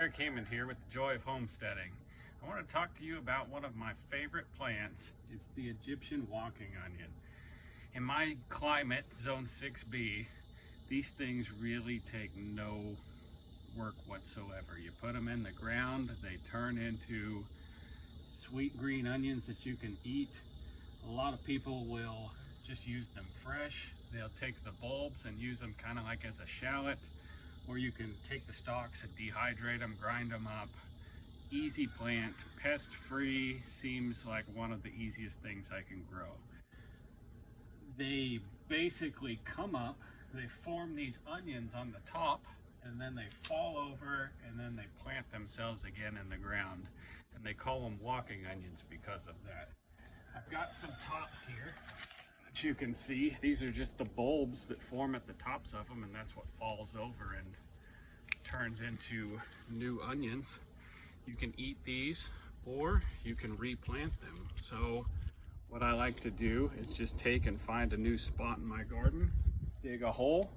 Eric Heyman here with the Joy of Homesteading. I want to talk to you about one of my favorite plants. It's the Egyptian walking onion. In my climate, zone 6B, these things really take no work whatsoever. You put them in the ground, they turn into sweet green onions that you can eat. A lot of people will just use them fresh. They'll take the bulbs and use them kind of like as a shallot, or you can take the stalks and dehydrate them, grind them up. Easy plant, pest free, seems like one of the easiest things I can grow. They basically come up, they form these onions on the top, and then they fall over, and then they plant themselves again in the ground. And they call them walking onions because of that. I've got some tops here that you can see. These are just the bulbs that form at the tops of them, and that's what falls over and turns into new onions. You can eat these, or you can replant them. So what I like to do is just take and find a new spot in my garden, dig a hole,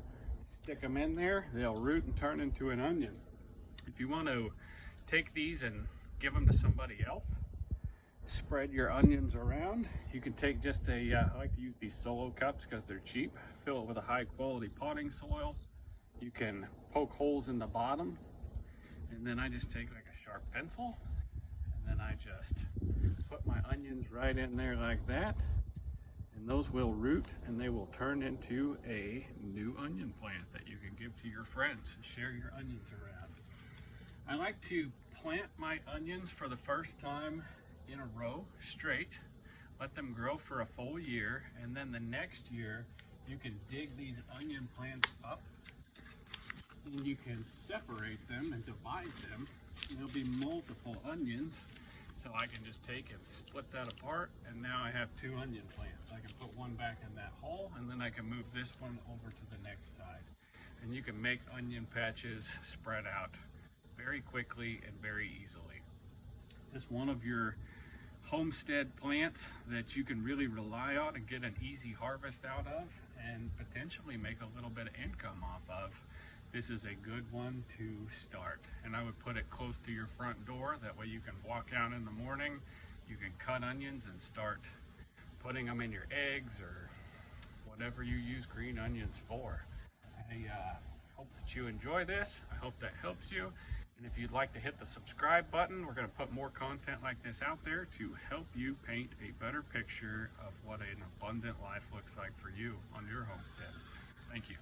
stick them in there, they'll root and turn into an onion. If you want to take these and give them to somebody else, spread your onions around. You can take just I like to use these solo cups because they're cheap, fill it with a high quality potting soil. You can poke holes in the bottom, and then I just take like a sharp pencil, and then I just put my onions right in there like that, and those will root and they will turn into a new onion plant that you can give to your friends and share your onions around. I like to plant my onions for the first time in a row straight, let them grow for a full year, and then the next year you can dig these onion plants up and you can separate them and divide them. There'll be multiple onions, so I can just take and split that apart, and now I have two onion plants. I can put one back in that hole, and then I can move this one over to the next side. And you can make onion patches spread out very quickly and very easily. It's one of your homestead plants that you can really rely on and get an easy harvest out of, and potentially make a little bit of income off of. This is a good one to start, and I would put it close to your front door. That way you can walk out in the morning, you can cut onions and start putting them in your eggs or whatever you use green onions for. I hope that you enjoy this. I hope that helps you. And if you'd like to hit the subscribe button, we're going to put more content like this out there to help you paint a better picture of what an abundant life looks like for you on your homestead. Thank you.